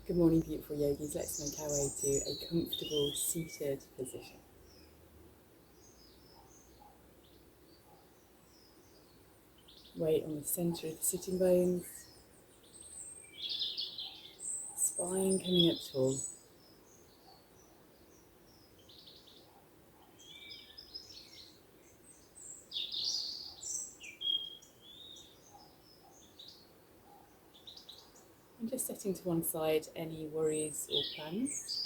Good morning, beautiful yogis. Let's make our way to a comfortable seated position. Weight on the centre of the sitting bones. Spine coming up tall. And just setting to one side any worries or plans.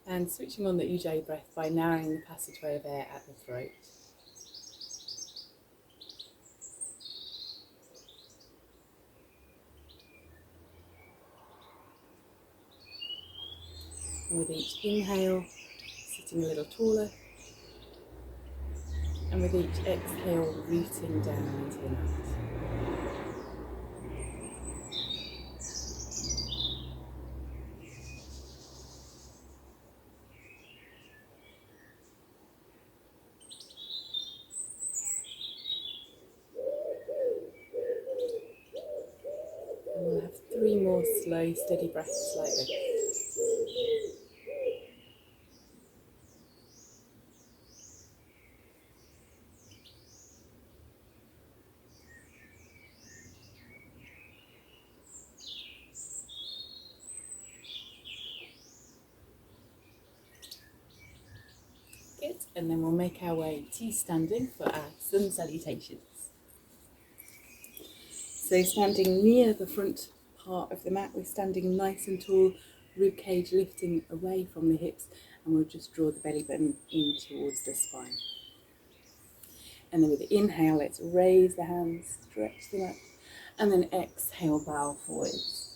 And switching on the Ujjayi breath by narrowing the passageway of air at the throat. And with each inhale, sitting a little taller. And with each exhale, rooting down into the mat. And we'll have 3 more slow, steady breaths like this. Good, and then we'll make our way to standing for our sun salutations. So standing near the front part of the mat, we're standing nice and tall, rib cage lifting away from the hips, and we'll just draw the belly button in towards the spine. And then with the inhale, let's raise the hands, stretch them up, and then exhale, bow forwards.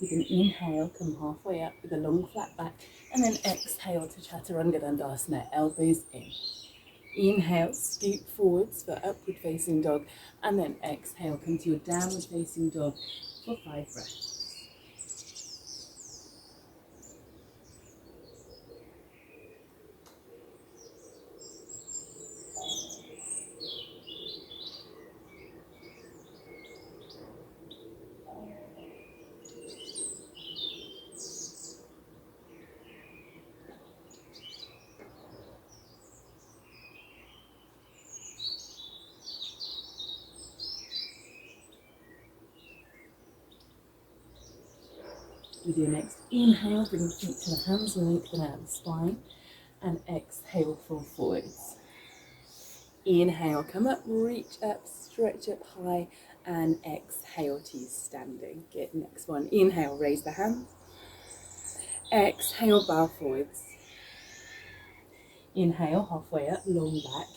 With an inhale, come halfway up with a long flat back, and then exhale to Chaturanga Dandasana, elbows in. Inhale, scoop forwards for upward facing dog, and then exhale, come to your downward facing dog for 5 breaths. With your next inhale, bring the feet to the hands, lengthen out the spine, and exhale, fall forwards. Inhale, come up, reach up, stretch up high, and exhale to standing. Good, next one. Inhale, raise the hands. Exhale, bow forwards. Inhale, halfway up, long back,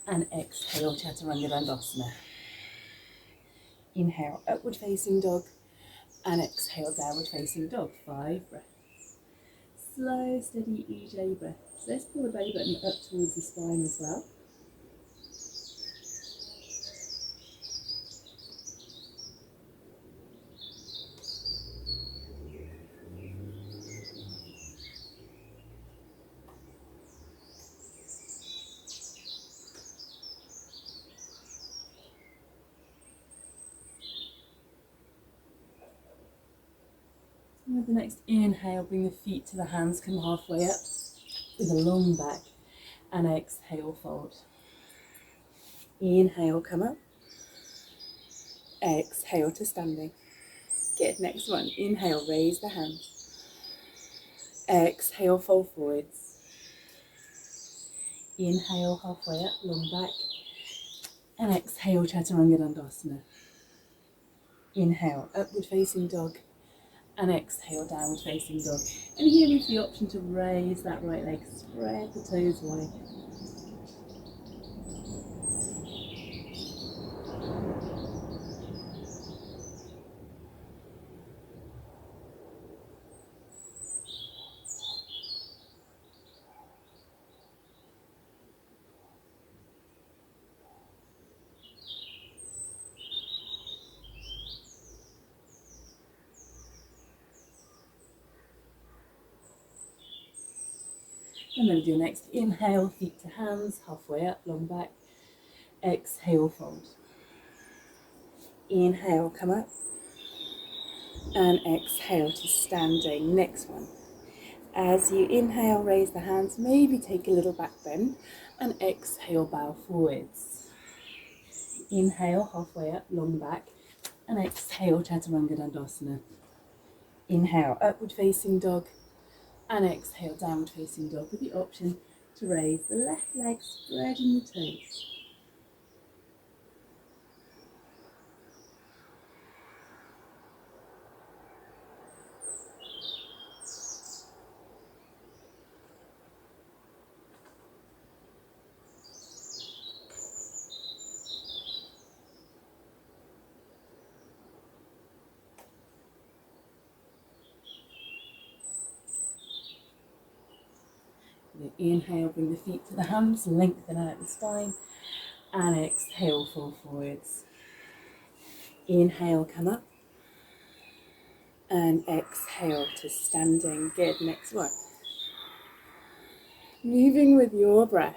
and exhale, Chaturanga Dandasana. Inhale, upward facing dog, and exhale, downward facing dog. 5 breaths. Slow, steady Ujjayi breaths. Let's pull the belly button up towards the spine as well. And with the next inhale, bring the feet to the hands, come halfway up with a long back, and exhale, fold. Inhale, come up. Exhale to standing. Good, next one. Inhale, raise the hands. Exhale, fold forwards. Inhale, halfway up, long back, and exhale, Chaturanga Dandasana. Inhale, upward facing dog, and exhale, downward facing dog. And here is the option to raise that right leg, spread the toes wide. And then do your next inhale, feet to hands, halfway up, long back. Exhale, fold. Inhale, come up. And exhale to standing. Next one. As you inhale, raise the hands, maybe take a little back bend, and exhale, bow forwards. Inhale, halfway up, long back, and exhale, Chaturanga Dandasana. Inhale, upward facing dog, and exhale, downward facing dog, with the option to raise the left leg, spreading the toes. Inhale, bring the feet to the hands, lengthen out the spine, and exhale, fall forwards. Inhale, come up, and exhale to standing. Good, next one. Moving with your breath.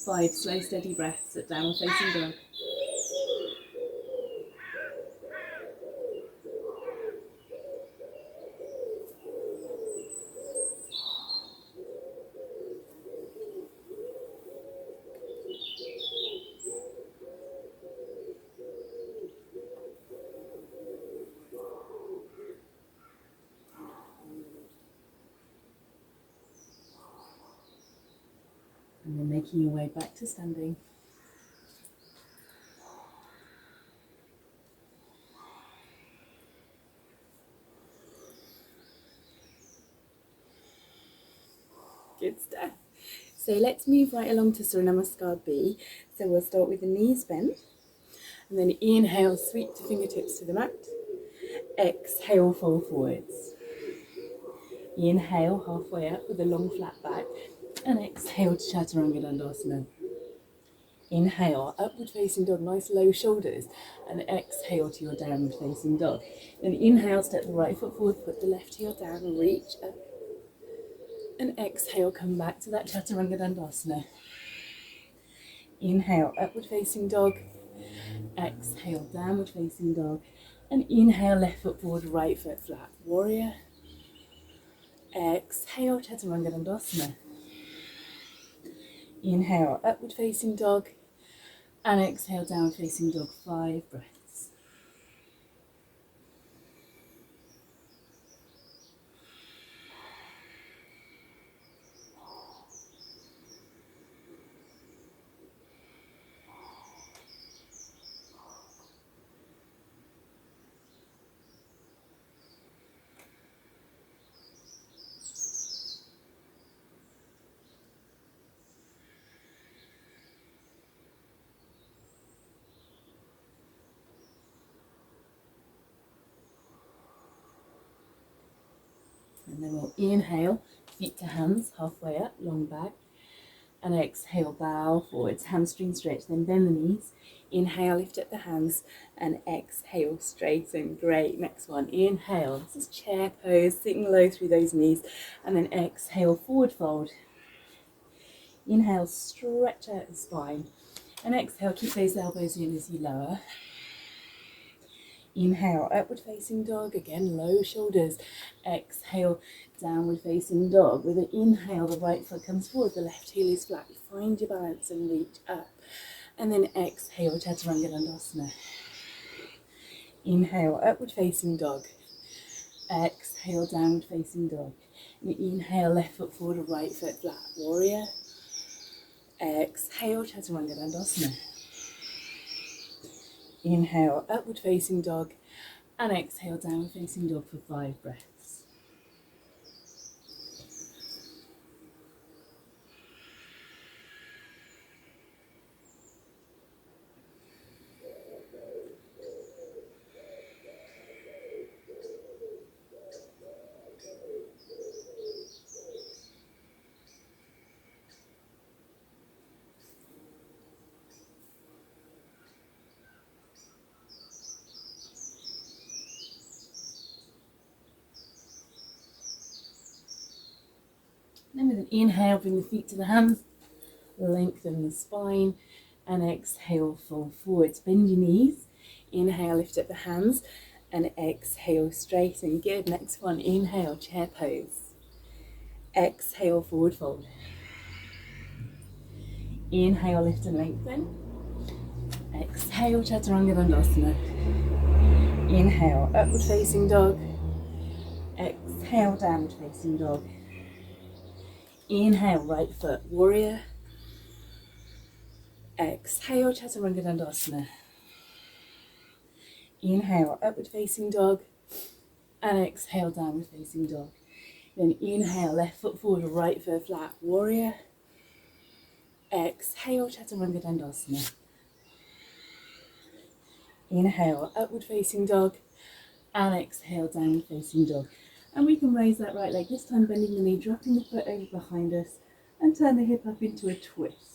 Five slow, steady breaths at downward facing dog. And then making your way back to standing. Good stuff. So let's move right along to Surya Namaskar B. So we'll start with the knees bent. And then inhale, sweep the fingertips to the mat. Exhale, fold forwards. Inhale, halfway up with a long flat back. And exhale to Chaturanga Dandasana. Inhale, upward facing dog, nice low shoulders. And exhale to your downward facing dog. Then inhale, step the right foot forward, put the left heel down, reach up. And exhale, come back to that Chaturanga Dandasana. Inhale, upward facing dog. Exhale, downward facing dog. And inhale, left foot forward, right foot flat. Warrior. Exhale, Chaturanga Dandasana. Inhale, upward facing dog. And exhale, downward facing dog. 5 breaths. And then we'll inhale, feet to hands, halfway up, long back. And exhale, bow forwards, hamstring stretch, then bend the knees. Inhale, lift up the hands, and exhale, straighten. Great. Next one, inhale. This is chair pose, sitting low through those knees. And then exhale, forward fold. Inhale, stretch out the spine. And exhale, keep those elbows in as you lower. Inhale, upward facing dog, again low shoulders. Exhale, downward facing dog. With an inhale, the right foot comes forward, the left heel is flat. Find your balance and reach up. And then exhale, Chaturanga Dandasana. Inhale, upward facing dog. Exhale, downward facing dog. And inhale, left foot forward, right foot flat. Warrior. Exhale, Chaturanga Dandasana. Inhale, upward facing dog, and exhale, downward facing dog for 5 breaths. Then with an inhale, bring the feet to the hands, lengthen the spine, and exhale, fold forwards. Bend your knees. Inhale, lift up the hands, and exhale, straighten. Good. Next one, inhale, chair pose. Exhale, forward fold. Inhale, lift and lengthen. Exhale, chaturanga dandasana. Inhale, upward facing dog. Exhale, downward facing dog. Inhale, right foot, warrior. Exhale, chaturanga dandasana. Inhale, upward facing dog. And exhale, downward facing dog. Then inhale, left foot forward, right foot flat, warrior. Exhale, chaturanga dandasana. Inhale, upward facing dog. And exhale, downward facing dog. And we can raise that right leg, this time bending the knee, dropping the foot over behind us, and turn the hip up into a twist.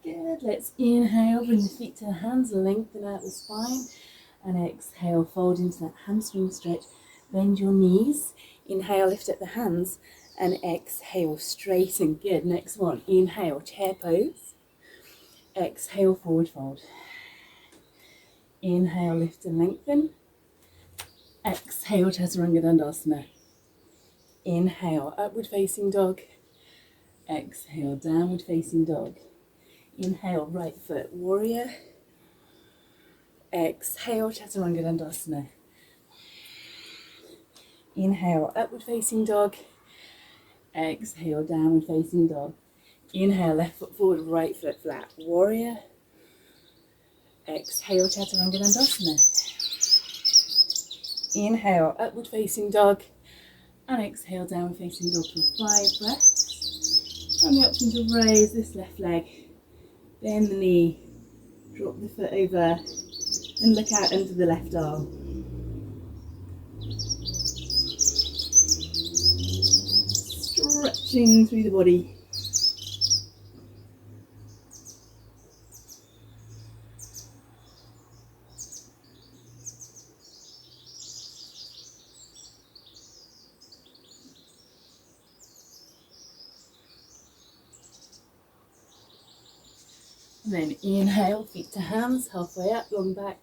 Good, let's inhale, bring the feet to the hands, lengthen out the spine, and exhale, fold into that hamstring stretch, bend your knees, inhale, lift up the hands, and exhale, straighten. Good, next one, inhale, chair pose, exhale, forward fold, inhale, lift and lengthen, exhale, chaturanga dandasana, inhale, upward facing dog, exhale, downward facing dog. Inhale, right foot, warrior. Exhale, chaturanga dandasana. Inhale, upward facing dog. Exhale, downward facing dog. Inhale, left foot forward, right foot flat, warrior. Exhale, chaturanga dandasana. Inhale, upward facing dog. And exhale, downward facing dog for 5 breaths. And the option to raise this left leg. Bend the knee, drop the foot over, and look out under the left arm. Stretching through the body. And then inhale, feet to hands, halfway up, long back,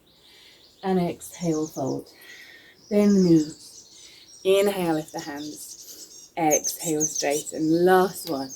and exhale, fold. Bend the knees. Inhale, lift the hands. Exhale, straighten. Last one.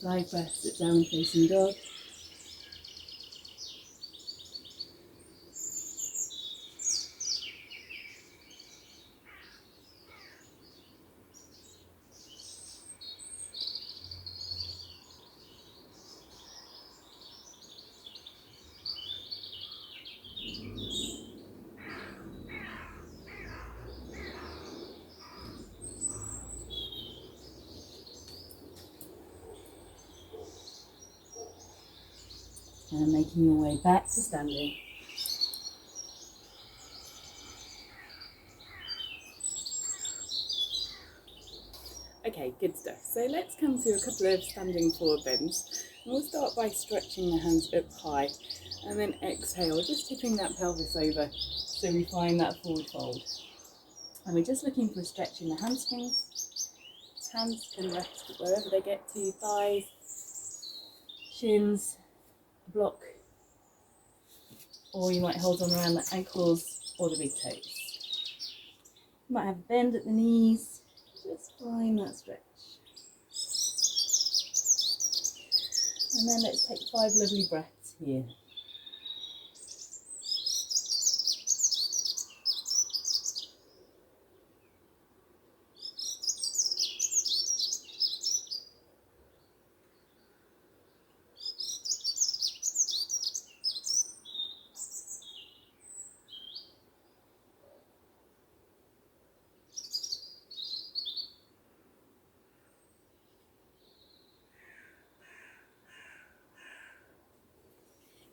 Side breaths at downward facing dog. And making your way back to standing. Okay, good stuff. So let's come to a couple of standing forward bends. And we'll start by stretching the hands up high and then exhale, just tipping that pelvis over so we find that forward fold. And we're just looking for a stretch in the hamstrings. Hands can rest wherever they get to, thighs, shins, block, or you might hold on around the ankles or the big toes. You might have a bend at the knees, just find that stretch. And then let's take 5 lovely breaths here.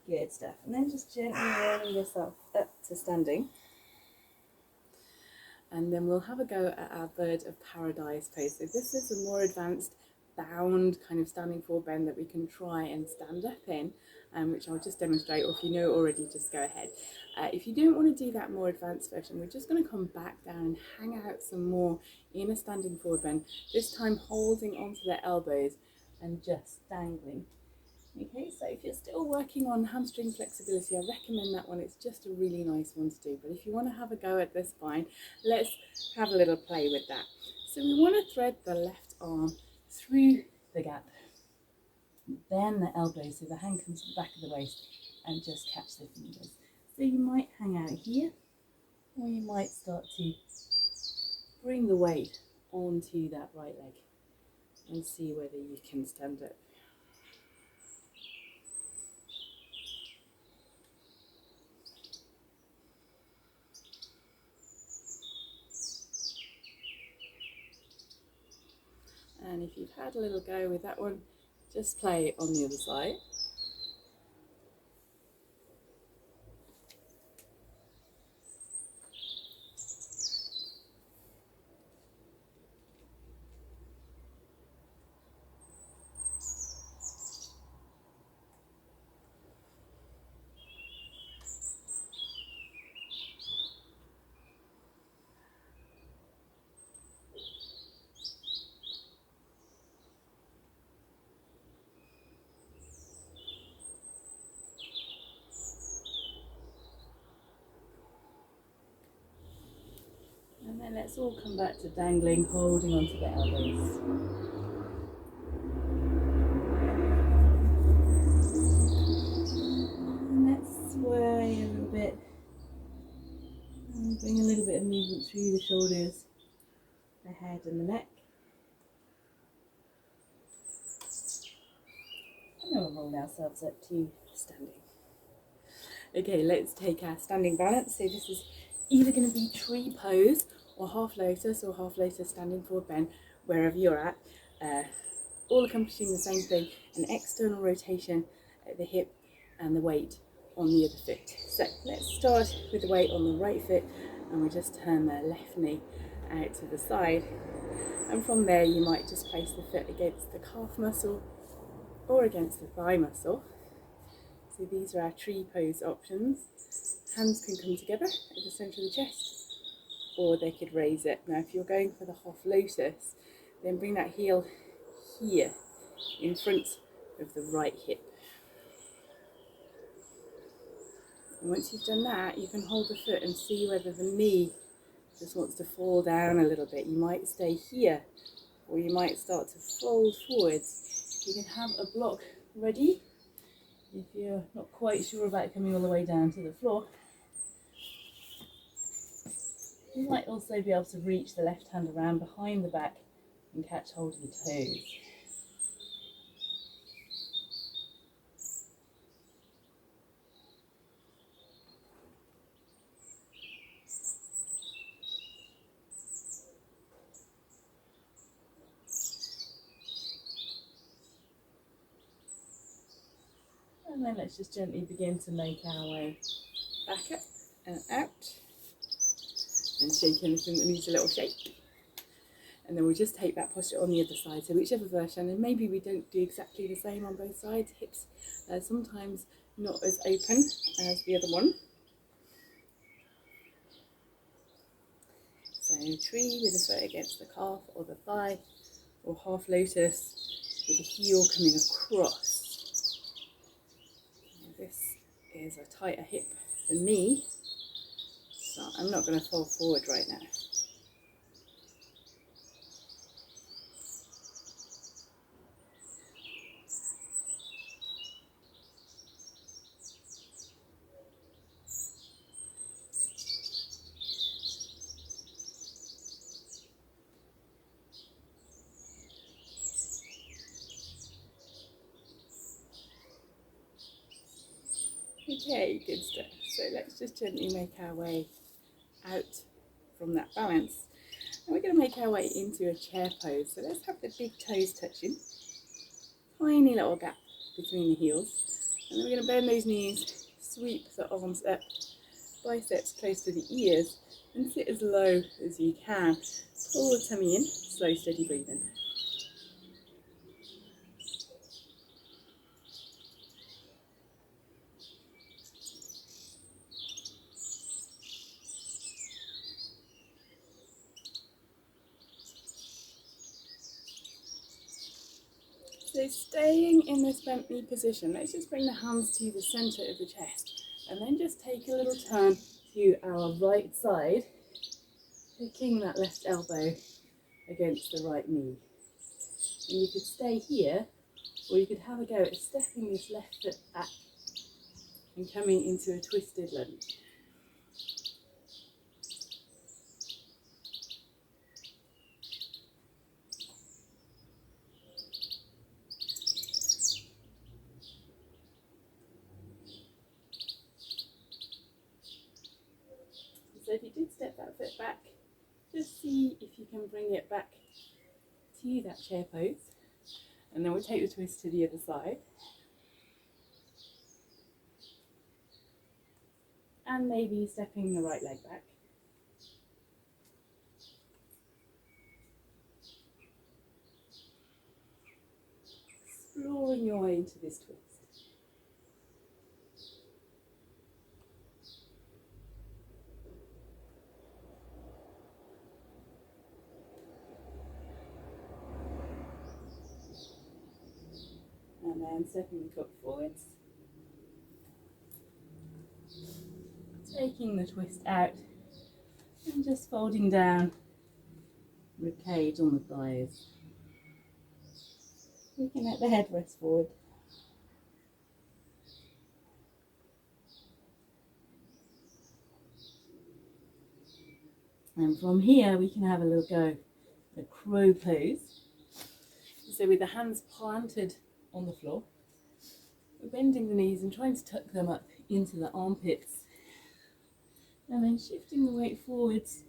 Good stuff. And then just gently rolling yourself up to standing. And then we'll have a go at our bird of paradise pose. So this is a more advanced bound kind of standing forward bend that we can try and stand up in, which I'll just demonstrate, or if you know already, just go ahead. If you don't want to do that more advanced version, we're just going to come back down and hang out some more in a standing forward bend, this time holding onto the elbows and just dangling. Okay, so if you're still working on hamstring flexibility, I recommend that one. It's just a really nice one to do. But if you want to have a go at the spine, let's have a little play with that. So we want to thread the left arm through the gap, bend the elbows so the hand comes to the back of the waist, and just catch the fingers. So you might hang out here, or you might start to bring the weight onto that right leg and see whether you can stand up. And if you've had a little go with that one, just play on the other side. And then let's all come back to dangling, holding onto the elbows. And let's sway a little bit. And bring a little bit of movement through the shoulders, the head and the neck. And then we'll roll ourselves up to standing. Okay, let's take our standing balance. So this is either going to be tree pose or half lotus standing forward bend, wherever you're at, all accomplishing the same thing, an external rotation at the hip and the weight on the other foot. So let's start with the weight on the right foot, and we just turn the left knee out to the side, and from there you might just place the foot against the calf muscle or against the thigh muscle. So these are our tree pose options. Hands can come together at the centre of the chest, or they could raise it. Now if you're going for the half lotus, then bring that heel here in front of the right hip. And once you've done that, you can hold the foot and see whether the knee just wants to fall down a little bit. You might stay here, or you might start to fold forwards. You can have a block ready if you're not quite sure about coming all the way down to the floor. You might also be able to reach the left hand around behind the back and catch hold of your toes. And then let's just gently begin to make our way back up and out, and shake anything that needs a little shake. And then we'll just take that posture on the other side, so whichever version, and maybe we don't do exactly the same on both sides. Hips sometimes not as open as the other one. So tree with the foot against the calf or the thigh, or half lotus with the heel coming across. This is a tighter hip for me, So I'm not going to fall forward right now. Okay, good stuff. So let's just gently make our way out from that balance. And we're going to make our way into a chair pose. So let's have the big toes touching. Tiny little gap between the heels. And then we're going to bend those knees, sweep the arms up, biceps close to the ears, and sit as low as you can. Pull the tummy in, slow, steady breathing. So staying in this bent knee position, let's just bring the hands to the centre of the chest and then just take a little turn to our right side, picking that left elbow against the right knee. And you could stay here, or you could have a go at stepping this left foot back and coming into a twisted lunge. So if you did step that foot back, just see if you can bring it back to that chair pose. And then we'll take the twist to the other side. And maybe stepping the right leg back. Exploring your way into this twist. And then stepping the foot forwards. Taking the twist out and just folding down, rib cage on the thighs. We can let the head rest forward. And from here we can have a little go at a crow pose. So with the hands planted on the floor, we're bending the knees and trying to tuck them up into the armpits. And then shifting the weight forwards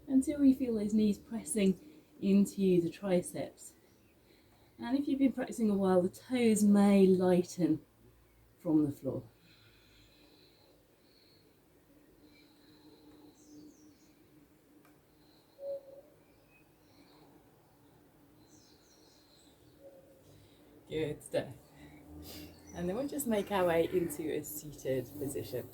until we feel those knees pressing into the triceps. And if you've been practicing a while, the toes may lighten from the floor. Good stuff. And then we'll just make our way into a seated position.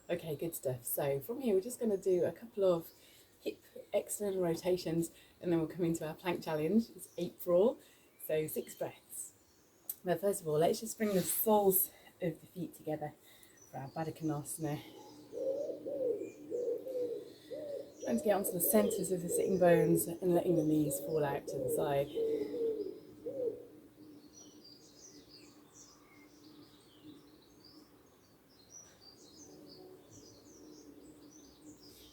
Okay, good stuff. So from here, we're just going to do a couple of hip external rotations, and then we'll come into our plank challenge. It's 8 for all, so 6 breaths. But first of all, let's just bring the soles of the feet together for our Baddha Konasana. Trying to get onto the centres of the sitting bones and letting the knees fall out to the side.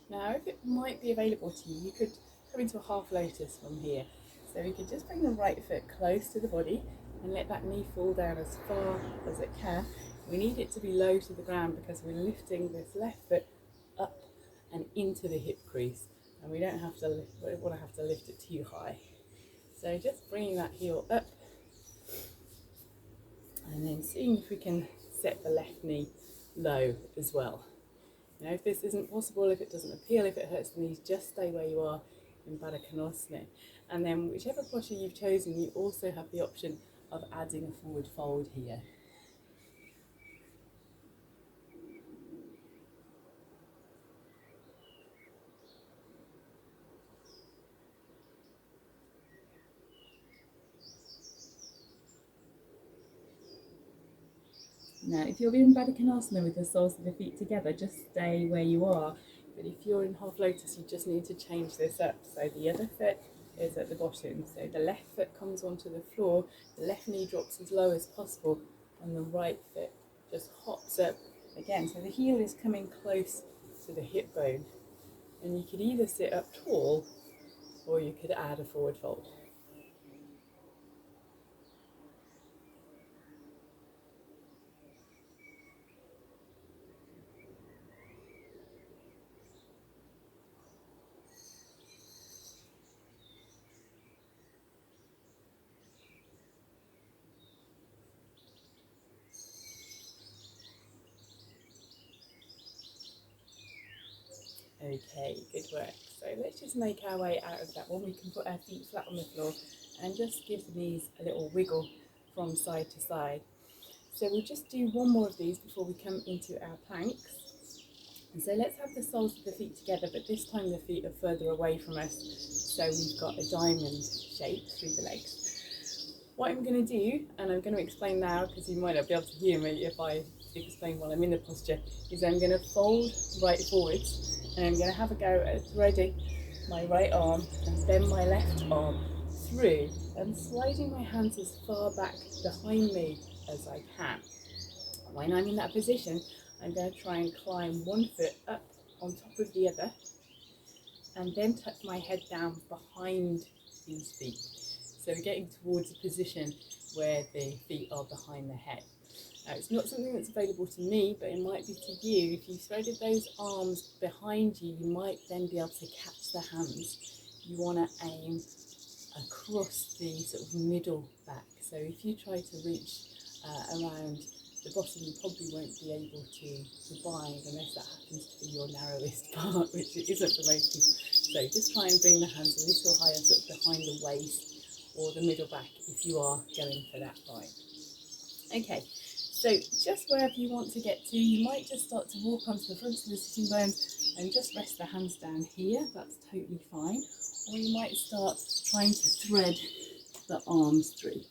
Now, if it might be available to you, you could come into a half lotus from here. So we could just bring the right foot close to the body and let that knee fall down as far as it can. We need it to be low to the ground because we're lifting this left foot up and into the hip crease, and we don't want to have to lift it too high. So just bringing that heel up and then seeing if we can set the left knee low as well. Now, if this isn't possible, if it doesn't appeal, if it hurts the knees, just stay where you are in Baddha Konasana. And then whichever posture you've chosen, you also have the option of adding a forward fold here. Now, if you're in Baddha Konasana with the soles of the feet together, just stay where you are. But if you're in half lotus, you just need to change this up. So the other foot is at the bottom. So the left foot comes onto the floor, the left knee drops as low as possible, and the right foot just hops up again. So the heel is coming close to the hip bone. And you could either sit up tall, or you could add a forward fold. Okay, good work. So let's just make our way out of that one. We can put our feet flat on the floor and just give the knees a little wiggle from side to side. So we'll just do one more of these before we come into our planks. And so let's have the soles of the feet together, but this time the feet are further away from us. So we've got a diamond shape through the legs. What I'm going to do, and I'm going to explain now because you might not be able to hear me if I explain while I'm in the posture, is I'm going to fold right forwards. And I'm going to have a go at threading my right arm and then my left arm through and sliding my hands as far back behind me as I can. When I'm in that position, I'm going to try and climb one foot up on top of the other and then tuck my head down behind these feet. So we're getting towards a position where the feet are behind the head. Now, it's not something that's available to me, but it might be to you. If you threaded those arms behind you, you might then be able to catch the hands. You want to aim across the sort of middle back. So if you try to reach around the bottom, you probably won't be able to bind unless that happens to be your narrowest part, which it isn't for most people. So just try and bring the hands a little higher, sort of behind the waist or the middle back if you are going for that bind. Okay. So just wherever you want to get to, you might just start to walk onto the front of the sitting bones and just rest the hands down here. That's totally fine. Or you might start trying to thread the arms through.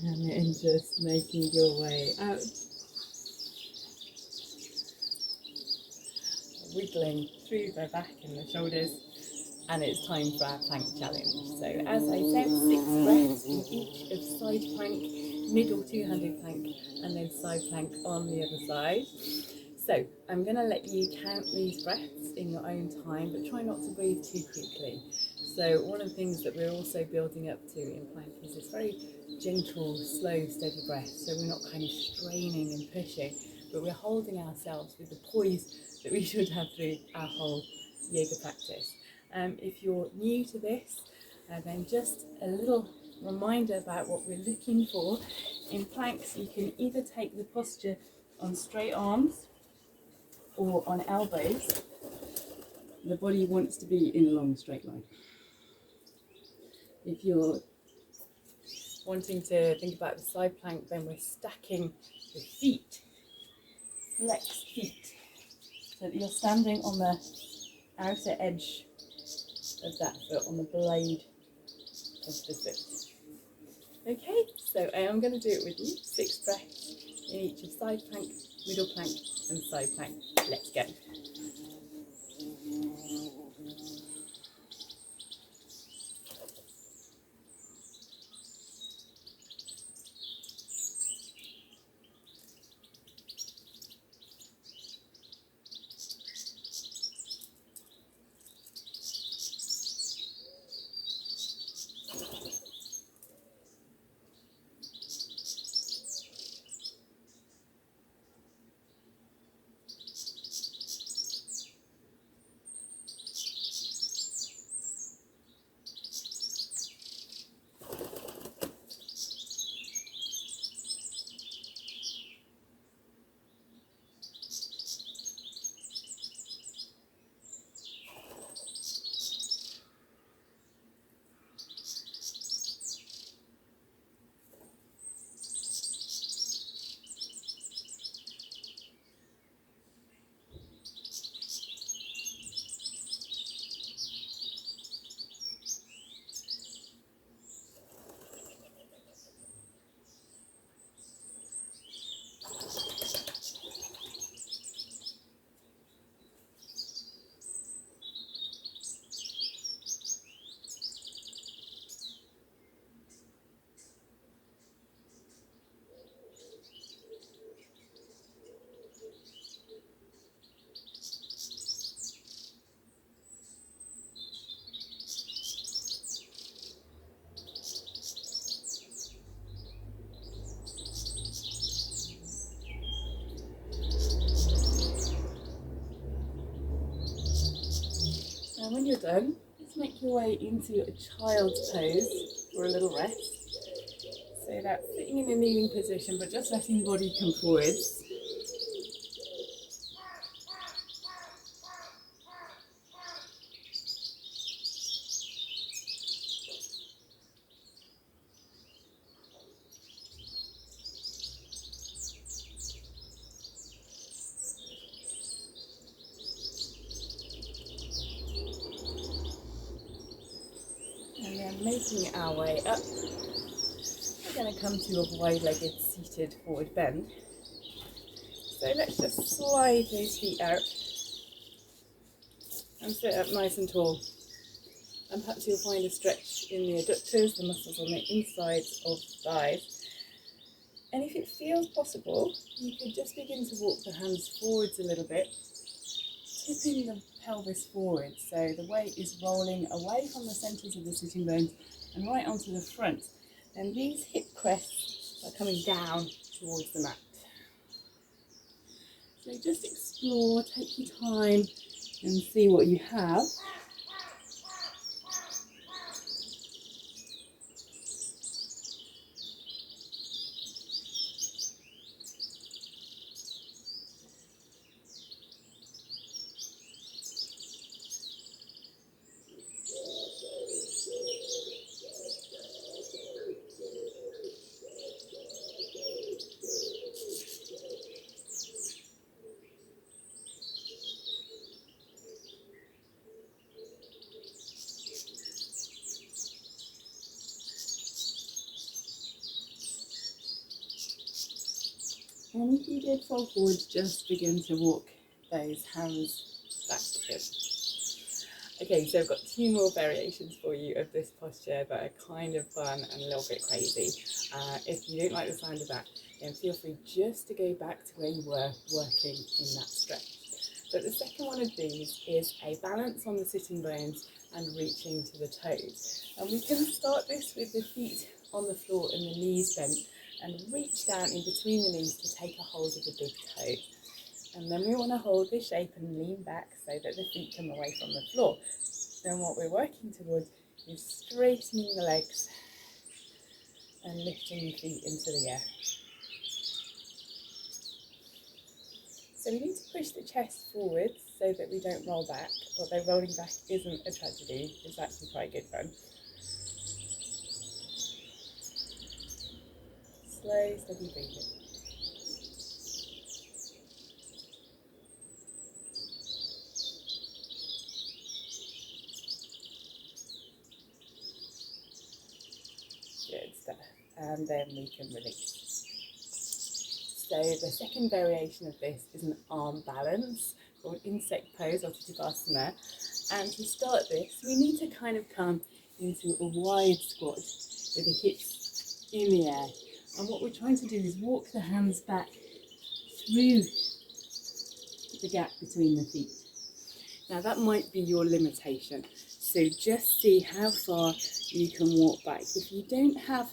And then just making your way out. Wiggling through the back and the shoulders. And it's time for our plank challenge. So as I said, 6 breaths in each of side plank, middle two-handed plank, and then side plank on the other side. So I'm going to let you count these breaths in your own time, but try not to breathe too quickly. So one of the things that we're also building up to in plank is this very gentle, slow, steady breath. So we're not kind of straining and pushing, but we're holding ourselves with the poise that we should have through our whole yoga practice. If you're new to this, then just a little reminder about what we're looking for. In planks, you can either take the posture on straight arms or on elbows. The body wants to be in a long straight line. If you're wanting to think about the side plank, then we're stacking the feet, flex feet, so that you're standing on the outer edge of that foot, on the blade of the foot. Okay, so I am going to do it with you. 6 breaths in each of side plank, middle plank and side plank. Let's go. And when you're done, just make your way into a child's pose for a little rest. So that's sitting in a kneeling position, but just letting the body come forwards. And then making our way up, we're going to come to a wide-legged seated forward bend. So let's just slide those feet out and sit up nice and tall. And perhaps you'll find a stretch in the adductors, the muscles on the insides of the thighs. And if it feels possible, you could just begin to walk the hands forwards a little bit, tipping the pelvis forward so the weight is rolling away from the centres of the sitting bones and right onto the front. And these hip crests are coming down towards the mat. So just explore, take your time and see what you have. And if you did fall forward, just begin to walk those hands backwards. Okay, so I've got 2 more variations for you of this posture that are kind of fun and a little bit crazy. If you don't like the sound of that, then feel free just to go back to where you were working in that stretch. But the second one of these is a balance on the sitting bones and reaching to the toes. And we can start this with the feet on the floor and the knees bent, and reach down in between the knees to take a hold of the big toe. And then we want to hold this shape and lean back so that the feet come away from the floor. Then what we're working towards is straightening the legs and lifting the feet into the air. So we need to push the chest forwards so that we don't roll back, although rolling back isn't a tragedy, it's actually quite good fun. Slow, steady breathing. Good stuff. And then we can release. So the second variation of this is an arm balance called insect pose or savasana. And to start this, we need to kind of come into a wide squat with the hips in the air. And what we're trying to do is walk the hands back through the gap between the feet. Now that might be your limitation, so just see how far you can walk back. If you don't have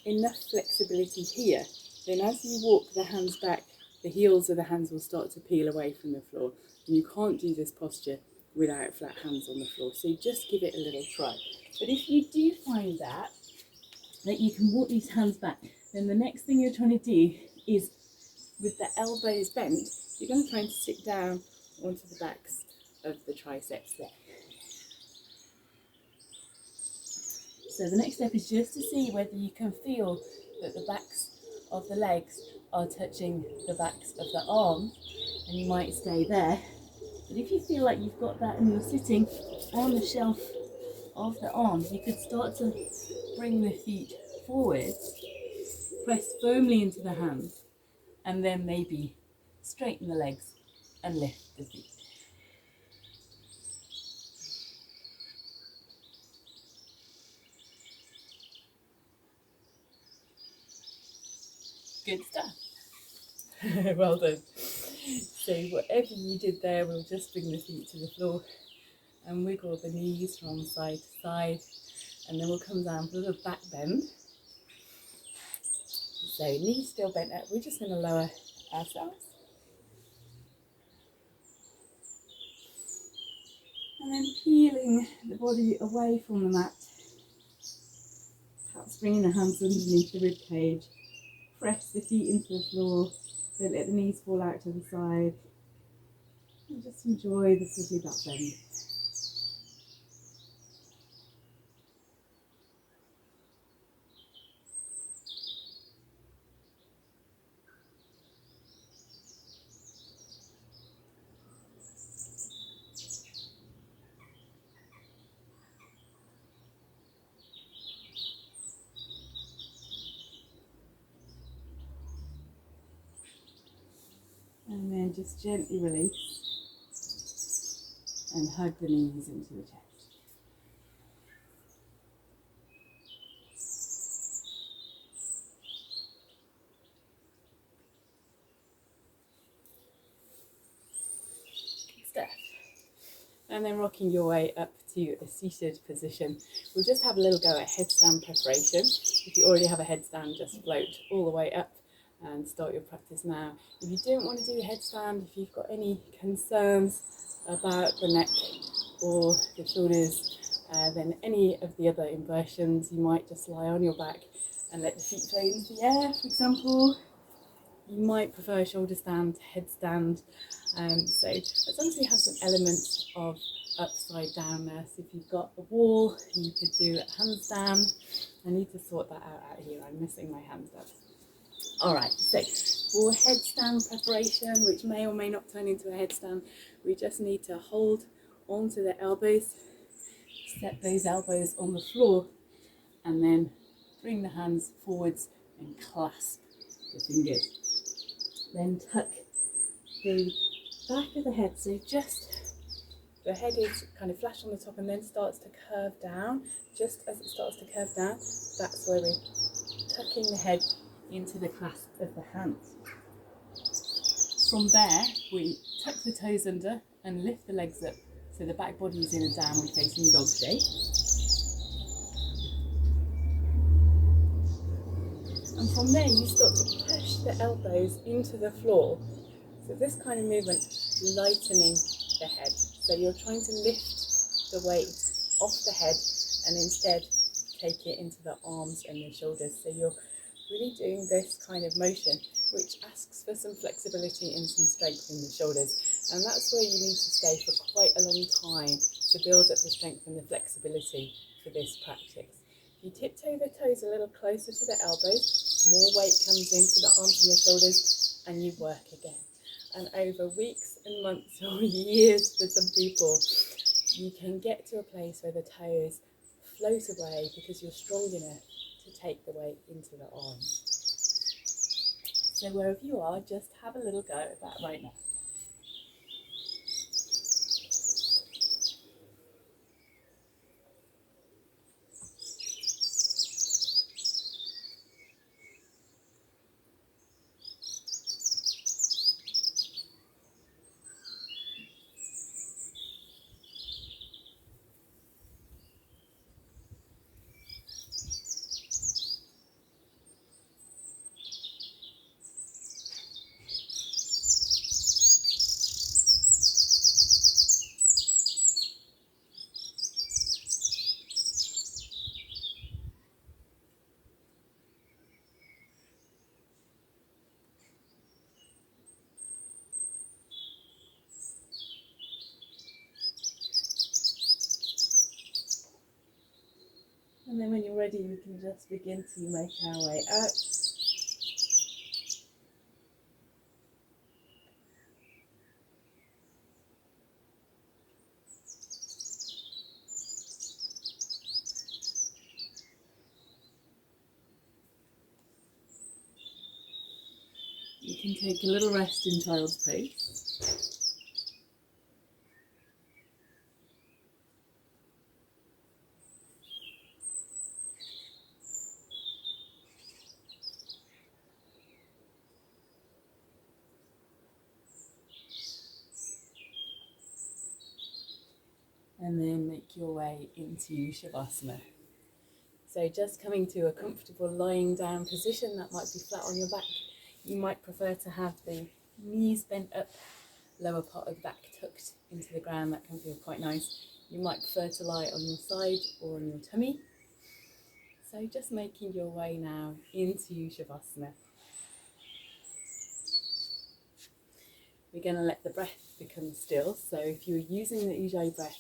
enough flexibility here, then as you walk the hands back, the heels of the hands will start to peel away from the floor. And you can't do this posture without flat hands on the floor, so just give it a little try. But if you do find that you can walk these hands back, then the next thing you're trying to do is, with the elbows bent, you're going to try and sit down onto the backs of the triceps there. So the next step is just to see whether you can feel that the backs of the legs are touching the backs of the arms, and you might stay there. But if you feel like you've got that and you're sitting on the shelf of the arms, you could start to bring the feet forwards, press firmly into the hands, and then maybe straighten the legs and lift the feet. Good stuff. Well done. So whatever you did there, we'll just bring the feet to the floor and wiggle the knees from side to side, and then we'll come down for a little back bend. So knees still bent up, we're just going to lower ourselves. And then peeling the body away from the mat. Perhaps bringing the hands underneath the rib cage. Press the feet into the floor. Don't let the knees fall out to the side. And just enjoy the swivelly back bend. And then just gently release and hug the knees into the chest. Step. And then rocking your way up to a seated position. We'll just have a little go at headstand preparation. If you already have a headstand, just float all the way up and start your practice now. If you don't want to do a headstand, if you've got any concerns about the neck or the shoulders, then any of the other inversions, you might just lie on your back and let the feet float into the air, for example. You might prefer a shoulder stand to headstand. So as long as you have some elements of upside downness, if you've got a wall, you could do a handstand. I need to sort that out here. I'm missing my handstand. All right, so for headstand preparation, which may or may not turn into a headstand, we just need to hold onto the elbows, set those elbows on the floor, and then bring the hands forwards and clasp the fingers. Then tuck the back of the head, so just the head is kind of flash on the top and then starts to curve down. Just as it starts to curve down, that's where we're tucking the head into the clasp of the hands. From there, we tuck the toes under and lift the legs up so the back body is in a downward facing dog shape. And from there, you start to push the elbows into the floor. So this kind of movement, lightening the head. So you're trying to lift the weight off the head and instead take it into the arms and the shoulders. So you're really doing this kind of motion, which asks for some flexibility and some strength in the shoulders. And that's where you need to stay for quite a long time to build up the strength and the flexibility for this practice. You tiptoe the toes a little closer to the elbows, more weight comes into the arms and the shoulders, and you work again. And over weeks and months or years for some people, you can get to a place where the toes float away because you're strong enough to take the weight into the arms. So wherever you are, just have a little go at that right now. And then when you're ready, we can just begin to make our way out. You can take a little rest in child's pose. And then make your way into Shavasana. So just coming to a comfortable lying down position, that might be flat on your back. You might prefer to have the knees bent up, lower part of the back tucked into the ground. That can feel quite nice. You might prefer to lie on your side or on your tummy. So just making your way now into Shavasana. We're going to let the breath become still. So if you're using the Ujjayi breath,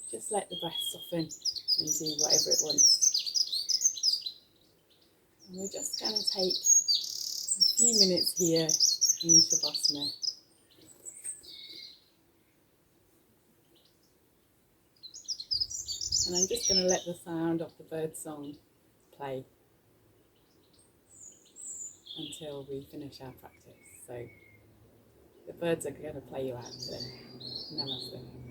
just let the breath soften and do whatever it wants. And we're just going to take a few minutes here in Shavasana. And I'm just going to let the sound of the birdsong play until we finish our practice. So the birds are going to play you out today. Namaste.